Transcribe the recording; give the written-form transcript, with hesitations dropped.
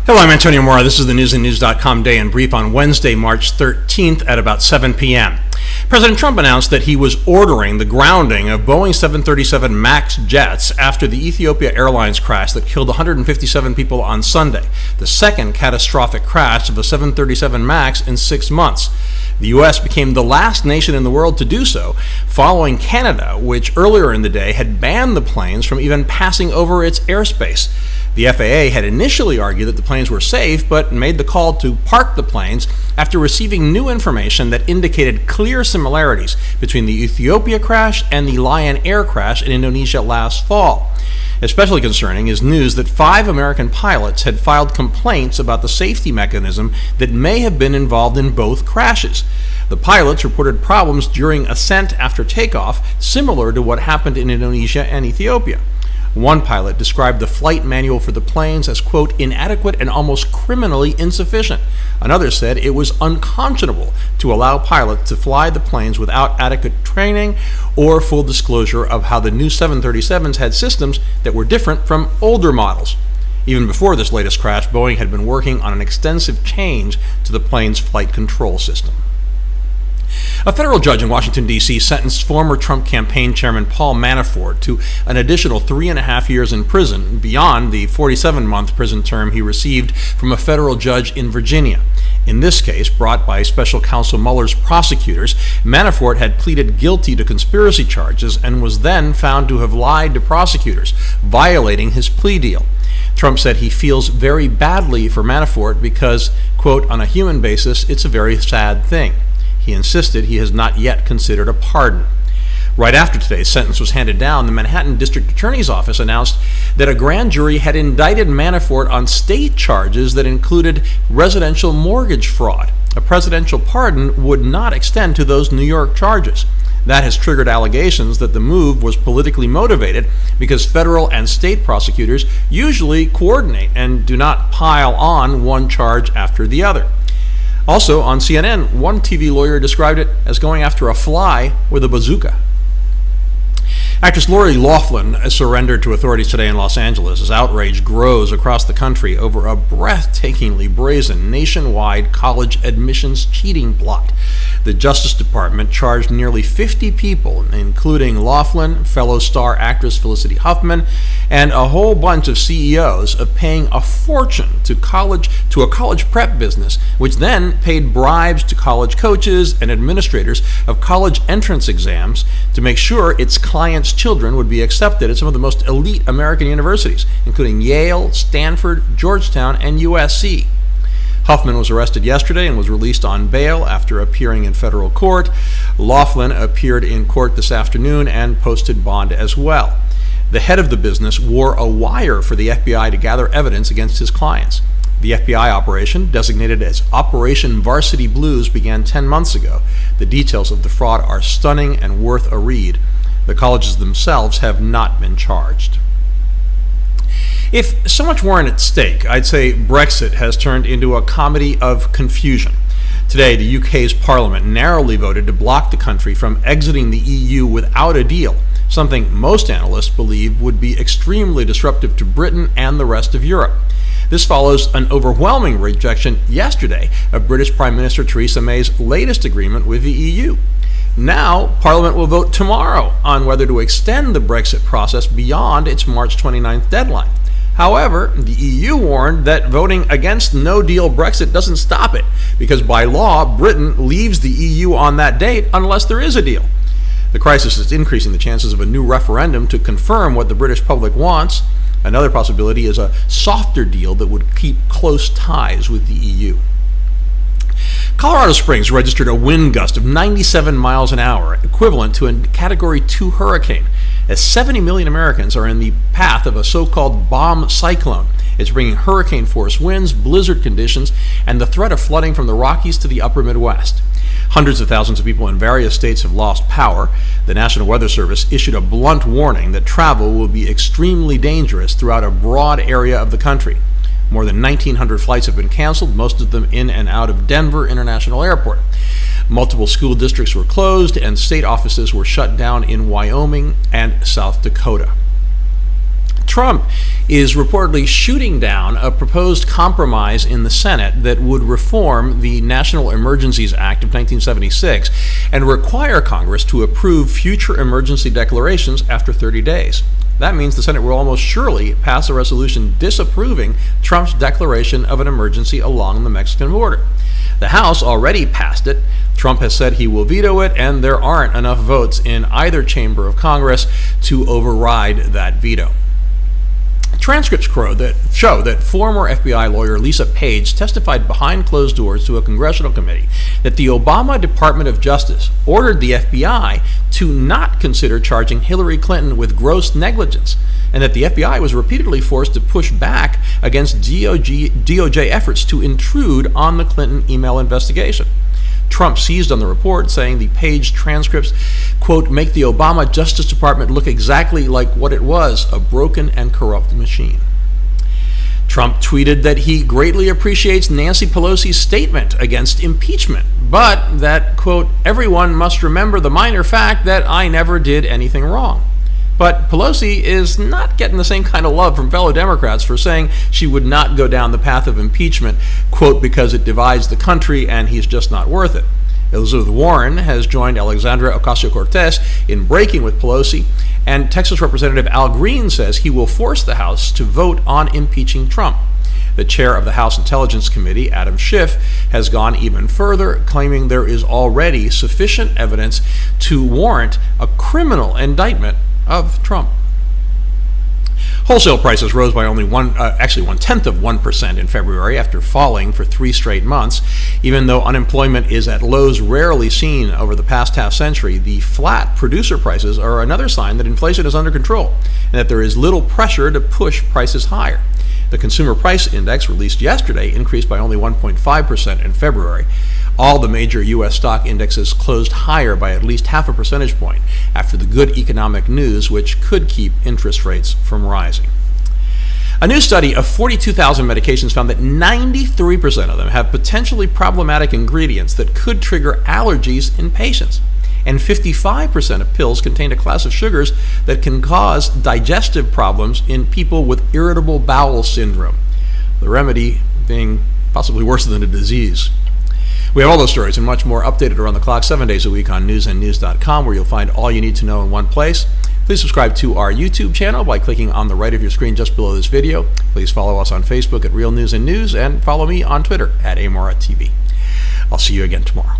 Hello, I'm Antonio Mora. This is the newsandnews.com Day in Brief on Wednesday, March 13th at about 7 p.m. President Trump announced that he was ordering the grounding of Boeing 737 MAX jets after the Ethiopia Airlines crash that killed 157 people on Sunday, the second catastrophic crash of a 737 MAX in 6 months. The U.S. became the last nation in the world to do so, following Canada, which earlier in the day had banned the planes from even passing over its airspace. The FAA had initially argued that the planes were safe, but made the call to park the planes after receiving new information that indicated clear similarities between the Ethiopia crash and the Lion Air crash in Indonesia last fall. Especially concerning is news that 5 American pilots had filed complaints about the safety mechanism that may have been involved in both crashes. The pilots reported problems during ascent after takeoff, similar to what happened in Indonesia and Ethiopia. One pilot described the flight manual for the planes as, quote, inadequate and almost criminally insufficient. Another said it was unconscionable to allow pilots to fly the planes without adequate training or full disclosure of how the new 737s had systems that were different from older models. Even before this latest crash, Boeing had been working on an extensive change to the plane's flight control system. A federal judge in Washington, D.C. sentenced former Trump campaign chairman Paul Manafort to an additional 3.5 years in prison beyond the 47-month prison term he received from a federal judge in Virginia. In this case, brought by special counsel Mueller's prosecutors, Manafort had pleaded guilty to conspiracy charges and was then found to have lied to prosecutors, violating his plea deal. Trump said he feels very badly for Manafort because, quote, on a human basis, it's a very sad thing. He insisted he has not yet considered a pardon. Right after today's sentence was handed down, the Manhattan District Attorney's Office announced that a grand jury had indicted Manafort on state charges that included residential mortgage fraud. A presidential pardon would not extend to those New York charges. That has triggered allegations that the move was politically motivated because federal and state prosecutors usually coordinate and do not pile on one charge after the other. Also, on CNN, one TV lawyer described it as going after a fly with a bazooka. Actress Lori Loughlin surrendered to authorities today in Los Angeles as outrage grows across the country over a breathtakingly brazen nationwide college admissions cheating plot. The Justice Department charged nearly 50 people, including Loughlin, fellow star actress Felicity Huffman, and a whole bunch of CEOs, of paying a fortune to a college prep business, which then paid bribes to college coaches and administrators of college entrance exams to make sure its clients' children would be accepted at some of the most elite American universities, including Yale, Stanford, Georgetown, and USC. Huffman was arrested yesterday and was released on bail after appearing in federal court. Loughlin appeared in court this afternoon and posted bond as well. The head of the business wore a wire for the FBI to gather evidence against his clients. The FBI operation, designated as Operation Varsity Blues, began 10 months ago. The details of the fraud are stunning and worth a read. The colleges themselves have not been charged. If so much were at stake, I'd say Brexit has turned into a comedy of confusion. Today, the UK's Parliament narrowly voted to block the country from exiting the EU without a deal, something most analysts believe would be extremely disruptive to Britain and the rest of Europe. This follows an overwhelming rejection yesterday of British Prime Minister Theresa May's latest agreement with the EU. Now, Parliament will vote tomorrow on whether to extend the Brexit process beyond its March 29th deadline. However, the EU warned that voting against no-deal Brexit doesn't stop it, because by law, Britain leaves the EU on that date unless there is a deal. The crisis is increasing the chances of a new referendum to confirm what the British public wants. Another possibility is a softer deal that would keep close ties with the EU. Colorado Springs registered a wind gust of 97 miles an hour, equivalent to a Category 2 hurricane, as 70 million Americans are in the path of a so-called bomb cyclone. It's bringing hurricane-force winds, blizzard conditions, and the threat of flooding from the Rockies to the upper Midwest. Hundreds of thousands of people in various states have lost power. The National Weather Service issued a blunt warning that travel will be extremely dangerous throughout a broad area of the country. More than 1,900 flights have been canceled, most of them in and out of Denver International Airport. Multiple school districts were closed, and state offices were shut down in Wyoming and South Dakota. Trump is reportedly shooting down a proposed compromise in the Senate that would reform the National Emergencies Act of 1976 and require Congress to approve future emergency declarations after 30 days. That means the Senate will almost surely pass a resolution disapproving Trump's declaration of an emergency along the Mexican border. The House already passed it. Trump has said he will veto it, and there aren't enough votes in either chamber of Congress to override that veto. Transcripts show that former FBI lawyer Lisa Page testified behind closed doors to a congressional committee that the Obama Department of Justice ordered the FBI to not consider charging Hillary Clinton with gross negligence, and that the FBI was repeatedly forced to push back against DOJ efforts to intrude on the Clinton email investigation. Trump seized on the report, saying the Page transcripts, quote, make the Obama Justice Department look exactly like what it was, a broken and corrupt machine. Trump tweeted that he greatly appreciates Nancy Pelosi's statement against impeachment, but that, quote, everyone must remember the minor fact that I never did anything wrong. But Pelosi is not getting the same kind of love from fellow Democrats for saying she would not go down the path of impeachment, quote, because it divides the country and he's just not worth it. Elizabeth Warren has joined Alexandria Ocasio-Cortez in breaking with Pelosi, and Texas Representative Al Green says he will force the House to vote on impeaching Trump. The chair of the House Intelligence Committee, Adam Schiff, has gone even further, claiming there is already sufficient evidence to warrant a criminal indictment of Trump. Wholesale prices rose by only 1/10% in February after falling for 3 straight months. Even though unemployment is at lows rarely seen over the past half century, the flat producer prices are another sign that inflation is under control and that there is little pressure to push prices higher. The Consumer Price Index, released yesterday, increased by only 1.5% in February. All the major U.S. stock indexes closed higher by at least half a percentage point after the good economic news, which could keep interest rates from rising. A new study of 42,000 medications found that 93% of them have potentially problematic ingredients that could trigger allergies in patients. And 55% of pills contain a class of sugars that can cause digestive problems in people with irritable bowel syndrome, the remedy being possibly worse than a disease. We have all those stories and much more updated around the clock 7 days a week on newsandnews.com, where you'll find all you need to know in one place. Please subscribe to our YouTube channel by clicking on the right of your screen just below this video. Please follow us on Facebook at Real News and News, and follow me on Twitter at AMoraTV. I'll see you again tomorrow.